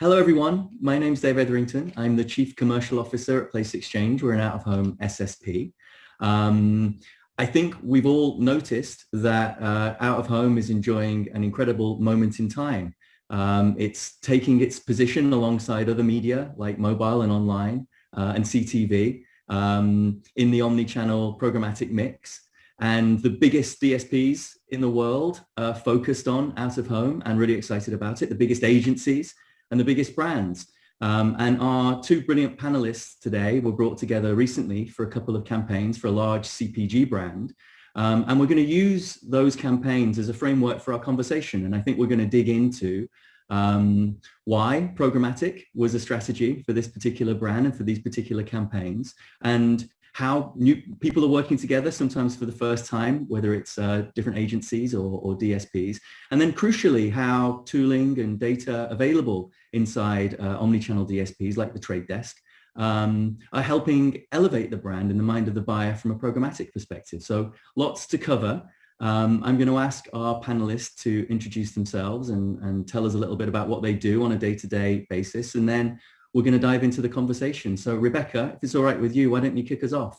Hello, everyone. My name's Dave Etherington. I'm the Chief Commercial Officer at Place Exchange. We're an out-of-home SSP. I think we've all noticed that out-of-home is enjoying an incredible moment in time. It's taking its position alongside other media like mobile and online and CTV in the omnichannel programmatic mix. And the biggest DSPs in the world are focused on out-of-home and really excited about it. The biggest agencies and the biggest brands. And our two brilliant panelists today were brought together recently for a couple of campaigns for a large CPG brand. And we're going to use those campaigns as a framework for our conversation. And I think we're going to dig into why programmatic was a strategy for this particular brand and for these particular campaigns, and how new people are working together, sometimes for the first time, whether it's different agencies or DSPs. And then crucially, how tooling and data available inside omnichannel DSPs like the Trade Desk are helping elevate the brand in the mind of the buyer from a programmatic perspective. So lots to cover. I'm going to ask our panelists to introduce themselves and tell us a little bit about what they do on a day-to-day basis. And then we're going to dive into the conversation. So Rebecca, if it's all right with you, why don't you kick us off?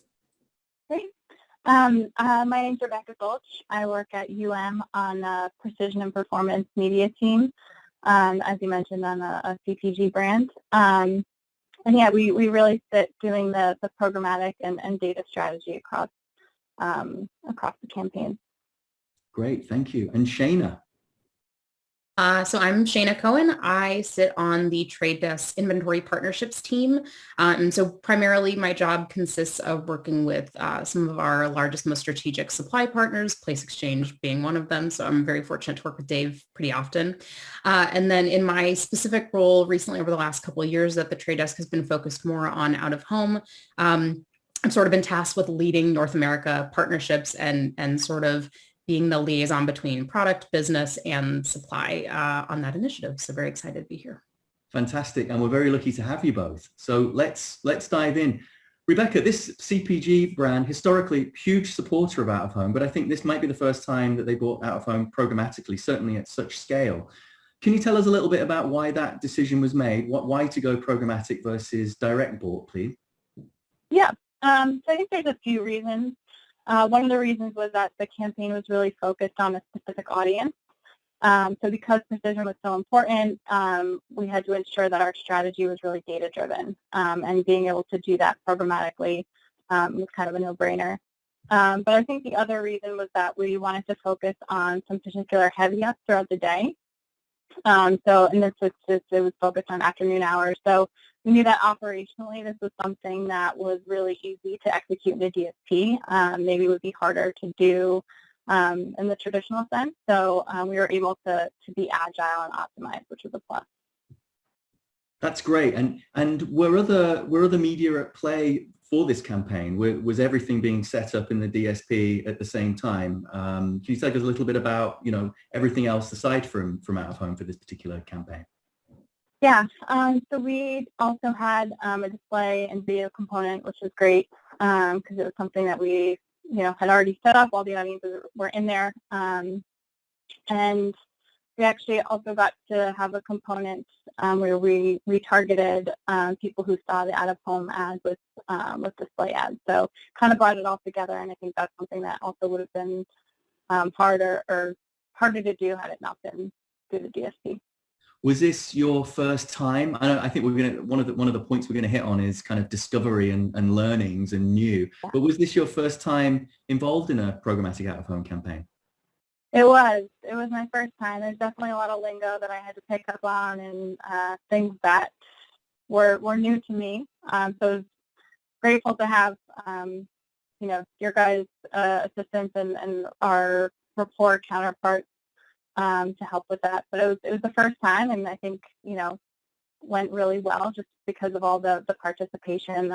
Great. My name's Rebecca Gulch. I work at on the Precision and Performance Media team, as you mentioned, on a CPG brand. And yeah, we really sit doing the programmatic and data strategy across the campaign. Great, thank you. And Shayna? So I'm Shayna Cohen. I sit on the Trade Desk Inventory Partnerships team. And so primarily my job consists of working with some of our largest, most strategic supply partners, Place Exchange being one of them. So I'm very fortunate to work with Dave pretty often. And then in my specific role recently over the last couple of years that the Trade Desk has been focused more on out of home, I've sort of been tasked with leading North America partnerships and sort of being the liaison between product, business, and supply on that initiative. So very excited to be here. Fantastic. And we're very lucky to have you both. So let's dive in. Rebecca, this CPG brand, historically huge supporter of out-of-home, but I think this might be the first time that they bought out-of-home programmatically, certainly at such scale. Can you tell us a little bit about why that decision was made? Why to go programmatic versus direct bought, please? Yeah, so I think there's a few reasons. One of the reasons was that the campaign was really focused on a specific audience. So because precision was so important, we had to ensure that our strategy was really data-driven, and being able to do that programmatically was kind of a no-brainer. But I think the other reason was that we wanted to focus on some particular heavy-ups throughout the day. So in this instance, it was focused on afternoon hours. So we knew that operationally this was something that was really easy to execute in a DSP. Maybe it would be harder to do in the traditional sense. So we were able to be agile and optimized, which was a plus. That's great. And were other media at play for this campaign? Was everything being set up in the DSP at the same time? Can you tell us a little bit about everything else aside from out of home for this particular campaign? Yeah, so we also had a display and video component, which was great because it was something that we had already set up while the audiences were in there, and we actually also got to have a component where we retargeted people who saw the out-of-home ads with display ads. So kind of brought it all together, and I think that's something that also would have been harder to do had it not been through the DSP. Was this your first time? I think one of the points we're going to hit on is kind of discovery and learnings and new. Yeah. But was this your first time involved in a programmatic out-of-home campaign? It was my first time. There's definitely a lot of lingo that I had to pick up on and things that were new to me. So I was grateful to have your guys' assistance and our report counterparts to help with that. But it was the first time, and I think went really well just because of all the participation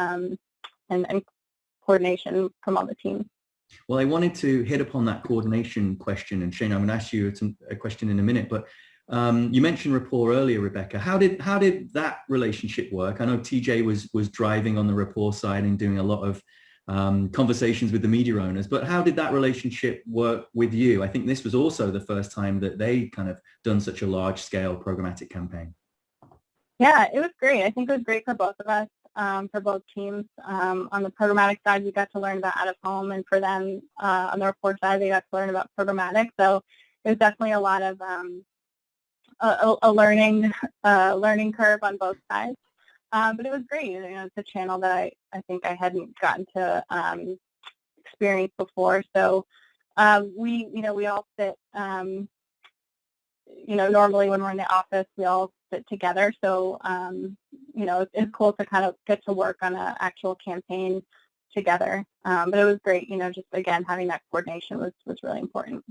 and coordination from all the teams. Well, I wanted to hit upon that coordination question, and Shayna, I'm going to ask you a question in a minute, but you mentioned rapport earlier, Rebecca. How did that relationship work? I know TJ was driving on the rapport side and doing a lot of conversations with the media owners, but how did that relationship work with you? I think this was also the first time that they kind of done such a large scale programmatic campaign. Yeah, it was great. I think it was great for both of us, for both teams. On the programmatic side, we got to learn about out of home, and for them, on the report side, they got to learn about programmatic. So it was definitely a lot of a learning learning curve on both sides. But it was great. You know, it's a channel that I think I hadn't gotten to experience before. So we all sit. Normally when we're in the office, we all sit together. So, it's cool to kind of get to work on an actual campaign together. But it was great, just again, having that coordination was really important.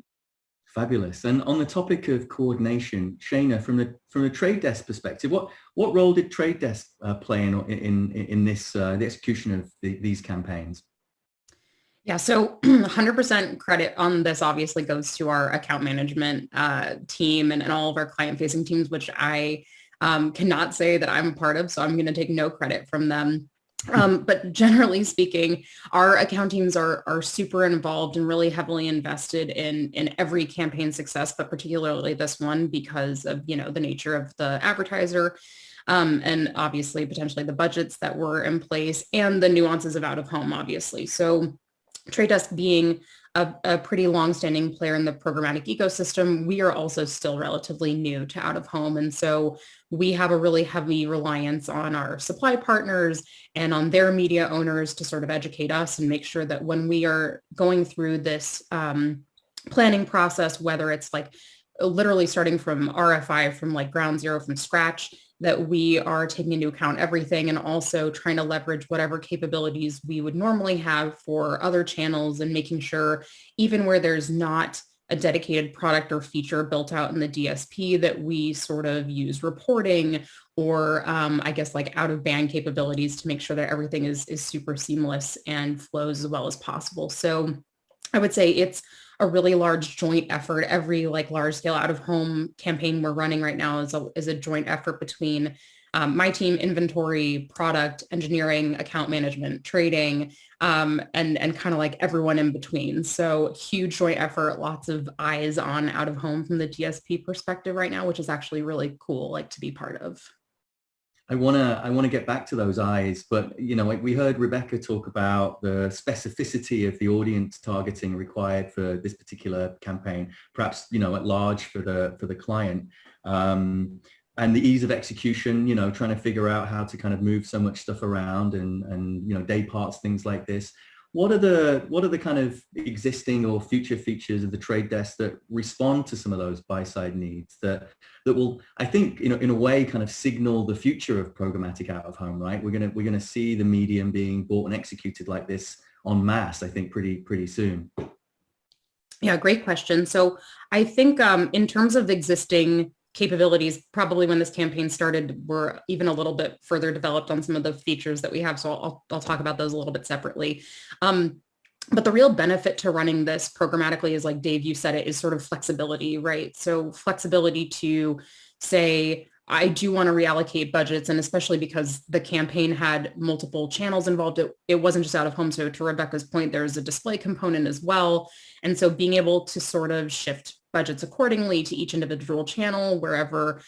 Fabulous. And on the topic of coordination, Shayna, from the trade desk perspective, what role did trade desk play in this the execution of these campaigns? Yeah, so 100% credit on this obviously goes to our account management team and all of our client-facing teams, which I cannot say that I'm a part of, so I'm going to take no credit from them. But generally speaking, our account teams are super involved and really heavily invested in every campaign success, but particularly this one because of, the nature of the advertiser. And obviously potentially the budgets that were in place and the nuances of out of home, obviously. So Trade Desk being a pretty long-standing player in the programmatic ecosystem, we are also still relatively new to out of home. And so we have a really heavy reliance on our supply partners and on their media owners to sort of educate us and make sure that when we are going through this planning process, whether it's like literally starting from RFI, from like ground zero, from scratch, that we are taking into account everything and also trying to leverage whatever capabilities we would normally have for other channels and making sure even where there's not a dedicated product or feature built out in the DSP that we sort of use reporting or I guess like out of band capabilities to make sure that everything is super seamless and flows as well as possible. So I would say it's a really large joint effort. Every like large scale out of home campaign we're running right now is a joint effort between my team, inventory, product, engineering, account management, trading, and kind of like everyone in between. So huge joint effort, lots of eyes on out of home from the DSP perspective right now, which is actually really cool, like to be part of. I want to get back to those eyes, but we heard Rebecca talk about the specificity of the audience targeting required for this particular campaign, perhaps at large for the client, and the ease of execution. Trying to figure out how to kind of move so much stuff around and day parts, things like this. What are the kind of existing or future features of the trade desk that respond to some of those buy-side needs that will, I think, in a way, kind of signal the future of programmatic out of home, right? We're gonna see the medium being bought and executed like this en masse, I think, pretty soon. Yeah, great question. So I think in terms of existing capabilities, probably when this campaign started, were even a little bit further developed on some of the features that we have. So I'll talk about those a little bit separately. But the real benefit to running this programmatically is, like Dave, you said it, is sort of flexibility, right? So flexibility to say, I do want to reallocate budgets, and especially because the campaign had multiple channels involved, it wasn't just out of home. So to Rebecca's point, there's a display component as well. And so being able to sort of shift budgets accordingly to each individual channel, wherever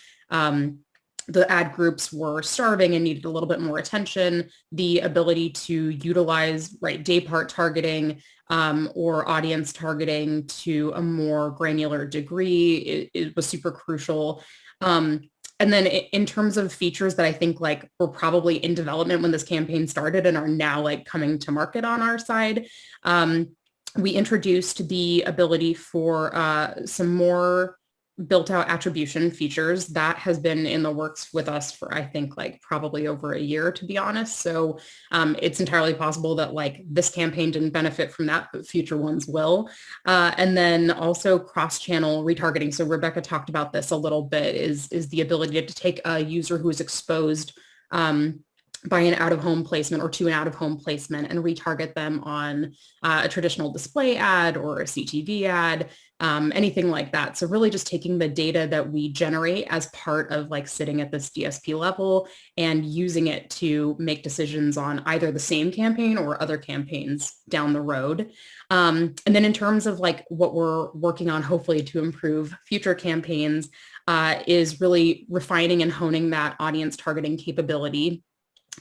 the ad groups were starving and needed a little bit more attention, the ability to utilize day part targeting or audience targeting to a more granular degree, it was super crucial. And then in terms of features that I think like were probably in development when this campaign started and are now like coming to market on our side, we introduced the ability for some more built out attribution features that has been in the works with us for, I think, like probably over a year, to be honest. So it's entirely possible that like this campaign didn't benefit from that, but future ones will. And then also cross-channel retargeting. So Rebecca talked about this a little bit, is the ability to take a user who is exposed by an out-of-home placement or to an out-of-home placement and retarget them on a traditional display ad or a CTV ad, anything like that. So really just taking the data that we generate as part of like sitting at this DSP level and using it to make decisions on either the same campaign or other campaigns down the road. And then in terms of like what we're working on, hopefully to improve future campaigns, is really refining and honing that audience targeting capability.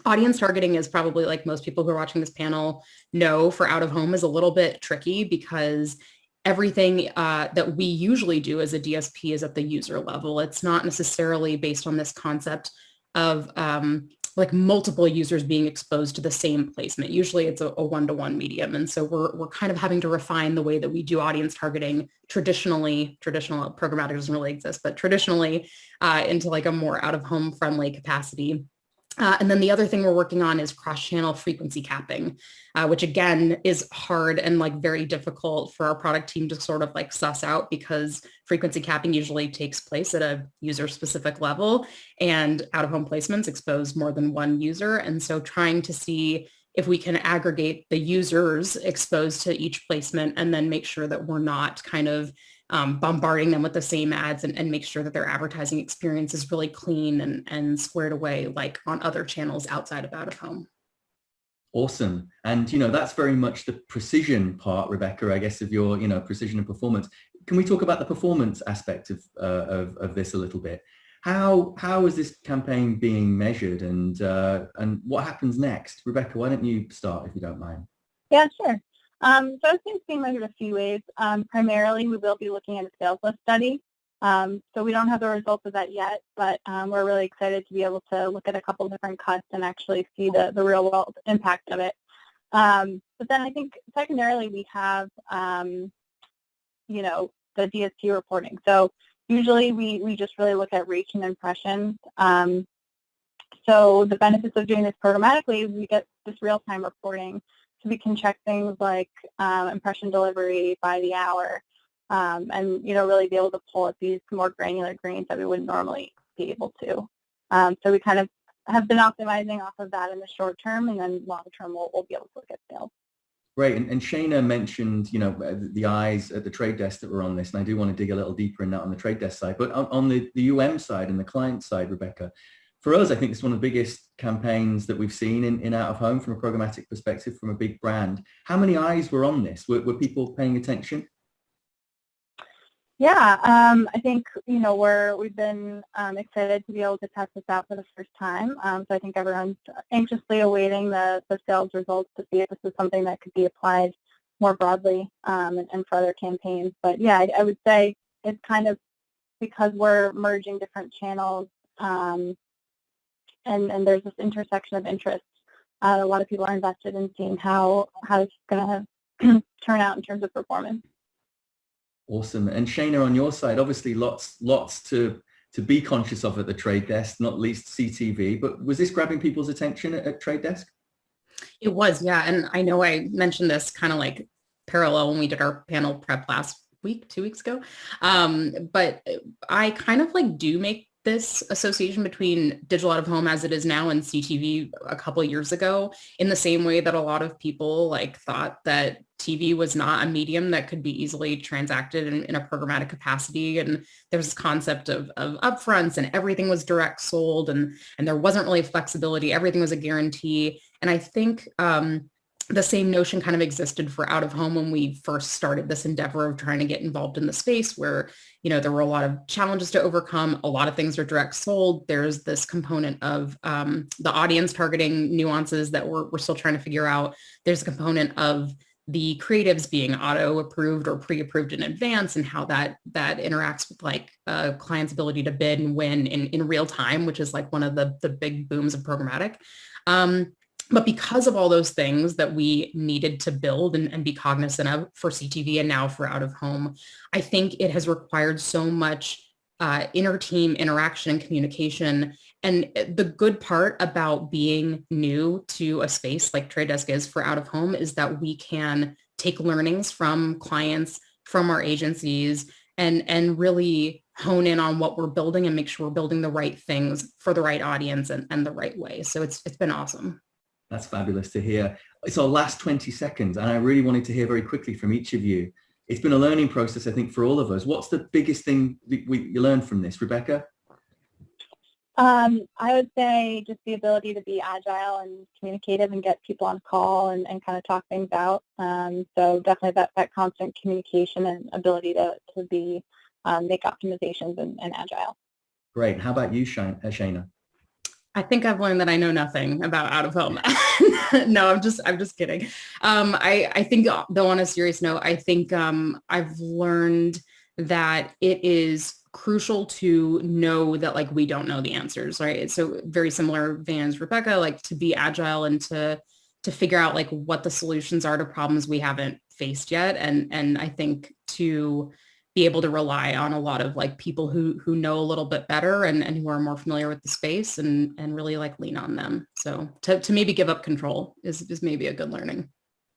Audience targeting is probably, like most people who are watching this panel know, for out of home is a little bit tricky because everything that we usually do as a DSP is at the user level. It's not necessarily based on this concept of like multiple users being exposed to the same placement. Usually it's a one-to-one medium. And so we're kind of having to refine the way that we do audience targeting traditional programmatic doesn't really exist, but traditionally into like a more out-of-home friendly capacity. And then the other thing we're working on is cross-channel frequency capping, which again is hard and like very difficult for our product team to sort of like suss out, because frequency capping usually takes place at a user-specific level, and out-of-home placements expose more than one user. And so trying to see if we can aggregate the users exposed to each placement and then make sure that we're not kind of bombarding them with the same ads, and make sure that their advertising experience is really clean and squared away like on other channels outside of out of home. Awesome. And, that's very much the precision part, Rebecca, I guess, of your, precision and performance. Can we talk about the performance aspect of this a little bit? How is this campaign being measured, and what happens next? Rebecca, why don't you start, if you don't mind? Yeah, sure. So I think it's being measured a few ways. Primarily, we will be looking at a sales lift study. So we don't have the results of that yet, but we're really excited to be able to look at a couple of different cuts and actually see the real world impact of it. But then I think secondarily, we have, the DSP reporting. So usually we just really look at reach and impressions. So the benefits of doing this programmatically is we get this real-time reporting. So we can check things like impression delivery by the hour, and really be able to pull at these more granular grains that we wouldn't normally be able to. So we kind of have been optimizing off of that in the short term, and then long term we'll be able to look at sales. Great. And Shayna mentioned, the eyes at the trade desk that were on this, and I do want to dig a little deeper in that on the trade desk side. But on the UM side and the client side, Rebecca, for us, I think it's one of the biggest campaigns that we've seen in out of home from a programmatic perspective, from a big brand. How many eyes were on this? Were people paying attention? Yeah, I think, we've been excited to be able to test this out for the first time. So I think everyone's anxiously awaiting the sales results to see if this is something that could be applied more broadly and for other campaigns. But yeah, I would say it's kind of because we're merging different channels, and there's this intersection of interests. A lot of people are invested in seeing how it's going to turn out in terms of performance. Awesome. And Shayna, on your side, obviously lots to be conscious of at the trade desk, not least CTV, but was this grabbing people's attention at trade desk? It was, yeah. And I know I mentioned this kind of like parallel when we did our panel prep last week, 2 weeks ago. But I kind of like do make this association between digital out of home as it is now and CTV a couple of years ago, in the same way that a lot of people like thought that TV was not a medium that could be easily transacted in a programmatic capacity. And there's this concept of upfronts, and everything was direct sold, and there wasn't really flexibility. Everything was a guarantee. And I think the same notion kind of existed for out of home when we first started this endeavor of trying to get involved in the space, where, there were a lot of challenges to overcome. A lot of things are direct sold. There's this component of the audience targeting nuances that we're still trying to figure out. There's a component of the creatives being auto approved or pre-approved in advance, and how that interacts with like a client's ability to bid and win in real time, which is like one of the big booms of programmatic. But because of all those things that we needed to build and be cognizant of for CTV and now for out of home, I think it has required so much inter-team interaction and communication. And the good part about being new to a space like Trade Desk is for out of home is that we can take learnings from clients, from our agencies, and really hone in on what we're building and make sure we're building the right things for the right audience and the right way. So it's been awesome. That's fabulous to hear. It's our last 20 seconds, and I really wanted to hear very quickly from each of you. It's been a learning process, I think, for all of us. What's the biggest thing you learned from this, Rebecca? I would say just the ability to be agile and communicative and get people on call and kind of talk things out. So definitely that constant communication and ability to be make optimizations and Agile. Great. How about you, Shayna? I think I've learned that I know nothing about out of home. No, I'm just kidding. I think, though, on a serious note, I think I've learned that it is crucial to know that like we don't know the answers, right? So very similar veins, Rebecca, like to be agile and to figure out like what the solutions are to problems we haven't faced yet. And I think to be able to rely on a lot of like people who know a little bit better and who are more familiar with the space and really like lean on them. So to maybe give up control is maybe a good learning.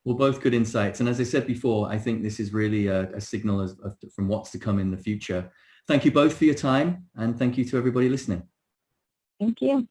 Well, both good insights. And as I said before, I think this is really a signal from what's to come in the future. Thank you both for your time, and thank you to everybody listening. Thank you.